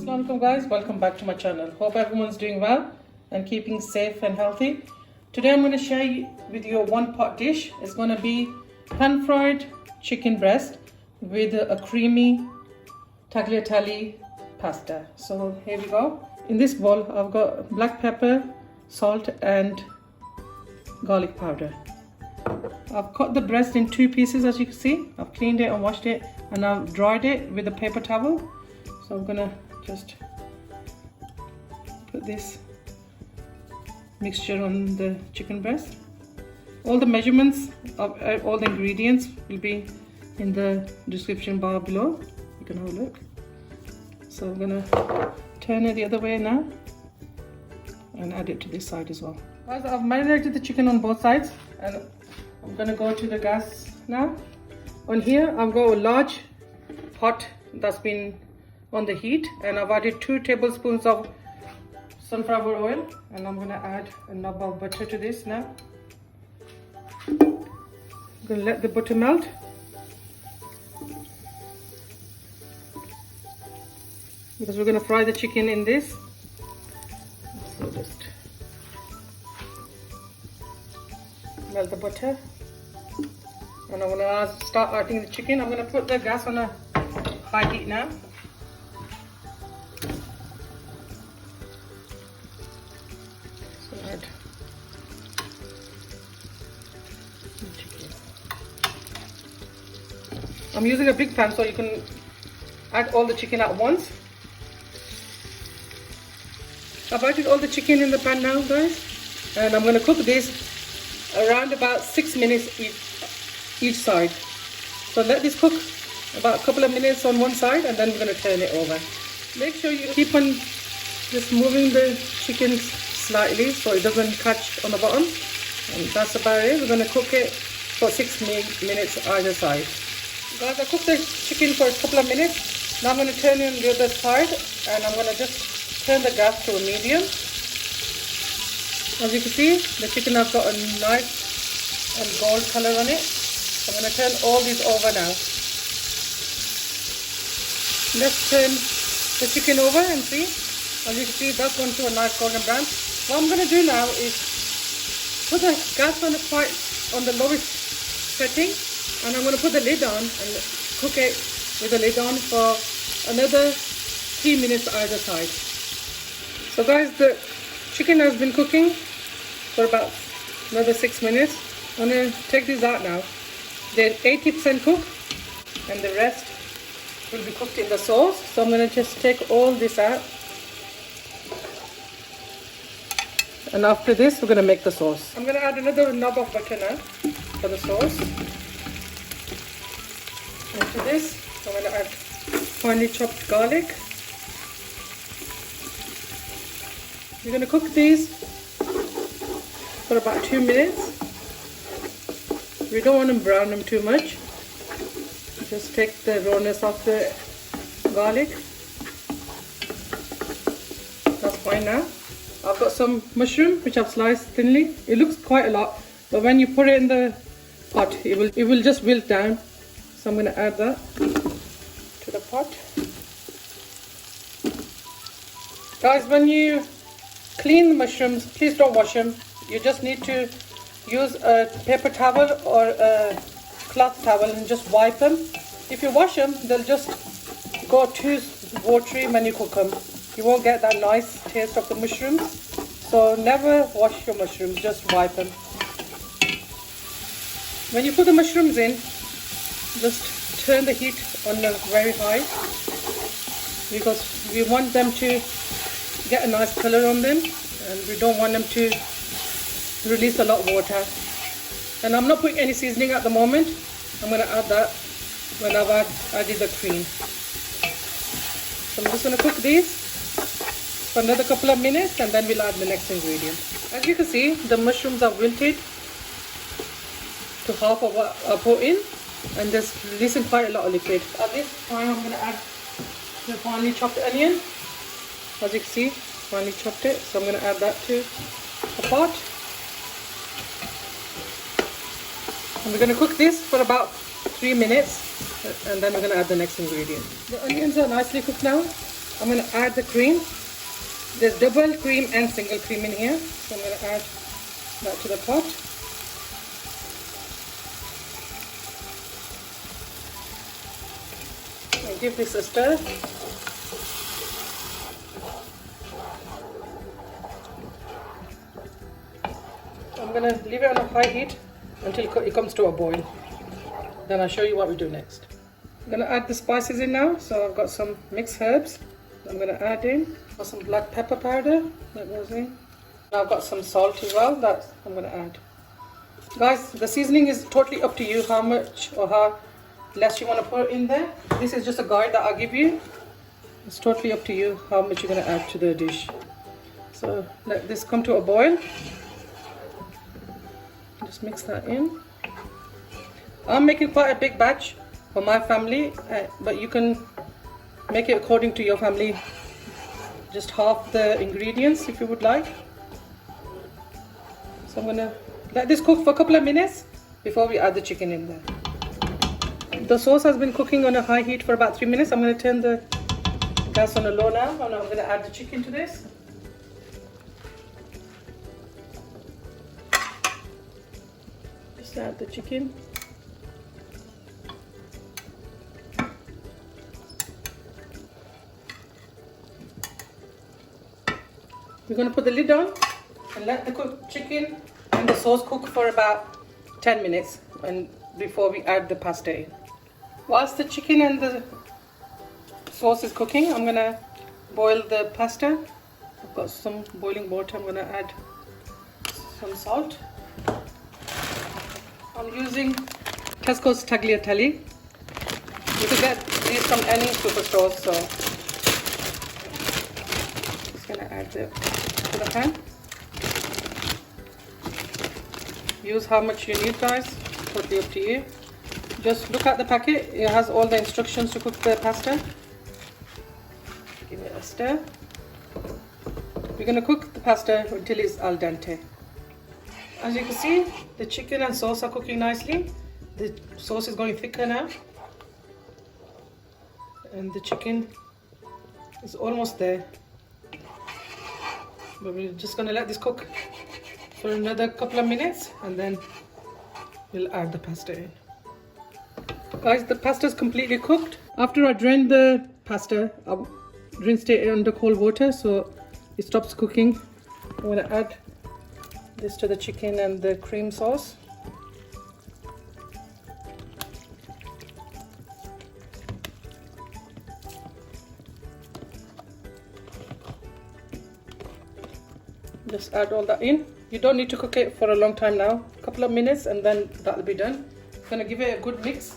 Assalamualaikum guys, welcome back to my channel. Hope everyone's doing well and keeping safe and healthy. Today I'm going to share with you a one pot dish. It's going to be pan fried chicken breast with a creamy tagliatelle pasta. So here we go. In this bowl I've got black pepper, salt and garlic powder. I've cut the breast in two pieces, as you can see. I've cleaned it and washed it and I've dried it with a paper towel. So I'm gonna just put this mixture on the chicken breast. All the measurements of all the ingredients will be in the description bar below. You can have a look. So I'm gonna turn it the other way now and add it to this side as well. Guys, I've marinated the chicken on both sides and I'm gonna go to the gas now. On here I've got a large pot that's been on the heat and I've added 2 tablespoons of sunflower oil and I'm gonna add a knob of butter to this now. I'm gonna let the butter melt. Because we're gonna fry the chicken in this. So just melt the butter. And I'm gonna start adding the chicken. I'm gonna put the gas on a high heat now. So add the chicken. I'm using a big pan so you can add all the chicken at once. I've added all the chicken in the pan now, guys, and I'm gonna cook this around about 6 minutes each side. So let this cook about a couple of minutes on one side and then we're going to turn it over. Make sure you keep on just moving the chicken slightly so it doesn't catch on the bottom. And that's about it. We're going to cook it for 6 minutes either side. Guys, I cooked the chicken for a couple of minutes. Now I'm going to turn it on the other side and I'm going to just turn the gas to a medium. As you can see, the chicken has got a nice and gold color on it. I'm going to turn all these over now. Let's turn the chicken over and see. As you can see, that's gone to a nice golden brown. What I'm going to do now is put the gas on the lowest setting and I'm going to put the lid on and cook it with the lid on for another 3 minutes either side. So guys, the chicken has been cooking for about another 6 minutes. I'm going to take these out now. They're 80% cooked and the rest will be cooked in the sauce. So I'm going to just take all this out. And after this, we're going to make the sauce. I'm going to add another knob of butter now for the sauce. And to this, I'm going to add finely chopped garlic. We're going to cook these for about 2 minutes. We don't want to brown them too much. Just take the rawness off the garlic. That's fine now. I've got some mushroom which I've sliced thinly. It looks quite a lot, but when you put it in the pot, it will just wilt down. So I'm going to add that to the pot. Guys, when you clean the mushrooms, please don't wash them. You just need to use a paper towel or a cloth towel and just wipe them. If you wash them, they'll just go too watery when you cook them. You won't get that nice taste of the mushrooms. So never wash your mushrooms, just wipe them. When you put the mushrooms in, just turn the heat on very high because we want them to get a nice color on them and we don't want them to release a lot of water. And I'm not putting any seasoning at the moment. I'm going to add that when I've added the cream. So I'm just going to cook these for another couple of minutes and then we'll add the next ingredient. As you can see, the mushrooms are wilted to half of what I put in and there's releasing quite a lot of liquid. At this time I'm going to add the finely chopped onion. As you can see, finely chopped it. So I'm going to add that to the pot. And we're going to cook this for about 3 minutes and then we're going to add the next ingredient. The onions are nicely cooked now. I'm going to add the cream. There's double cream and single cream in here. So I'm going to add that to the pot. And give this a stir. I'm going to leave it on a high heat until it comes to a boil. Then I'll show you what we do next. I'm going to add the spices in now. So I've got some mixed herbs I'm going to add in. Got some black pepper powder that goes in. Now I've got some salt as well that I'm going to add. Guys, the seasoning is totally up to you how much or how less you want to put in there. This is just a guide that I'll give you. It's totally up to you how much you're going to add to the dish. So let this come to a boil. Just mix that in. I'm making quite a big batch for my family, but you can make it according to your family. Just half the ingredients if you would like. So I'm going to let this cook for a couple of minutes before we add the chicken in there. The sauce has been cooking on a high heat for about 3 minutes. I'm going to turn the gas on a low now, and I'm going to add the chicken to this. Just add the chicken. We're going to put the lid on and let the cooked chicken and the sauce cook for about 10 minutes and before we add the pasta in. Whilst the chicken and the sauce is cooking, I'm going to boil the pasta. I've got some boiling water. I'm going to add some salt. I'm using Tesco's Tagliatelle. You can get these from any superstore, so just going to add it to the pan. Use how much you need, guys, totally up to you. Just look at the packet, it has all the instructions to cook the pasta. Give it a stir. We're going to cook the pasta until it's al dente. As you can see, the chicken and sauce are cooking nicely. The sauce is going thicker now. And the chicken is almost there. But we're just going to let this cook for another couple of minutes and then we'll add the pasta in. Guys, the pasta is completely cooked. After I drained the pasta, I rinsed it under cold water so it stops cooking. I'm going to add this to the chicken and the cream sauce. Just add all that in. You don't need to cook it for a long time now. A couple of minutes and then that'll be done. I'm going to give it a good mix.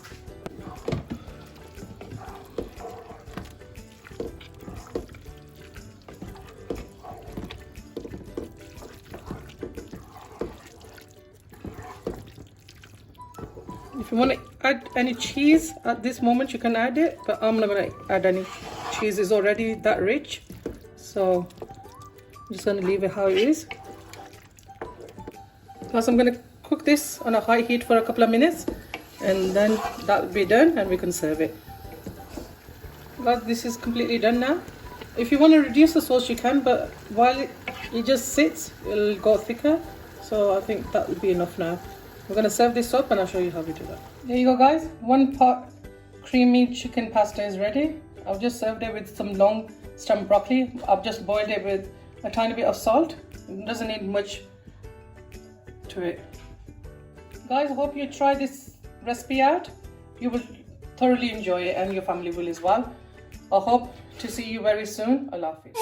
If you want to add any cheese at this moment, you can add it, but I'm not going to add any cheese. It's already that rich, so I'm just going to leave it how it is. Plus, I'm going to cook this on a high heat for a couple of minutes, and then that'll be done, and we can serve it. But this is completely done now. If you want to reduce the sauce, you can, but while it just sits, it'll go thicker. So I think that will be enough now. We're going to serve this up and I'll show you how we do that. There you go, guys. 1 pot creamy chicken pasta is ready. I've just served it with some long stem broccoli. I've just boiled it with a tiny bit of salt. It doesn't need much to it. Guys, hope you try this recipe out. You will thoroughly enjoy it and your family will as well. I hope to see you very soon. Allah Hafiz.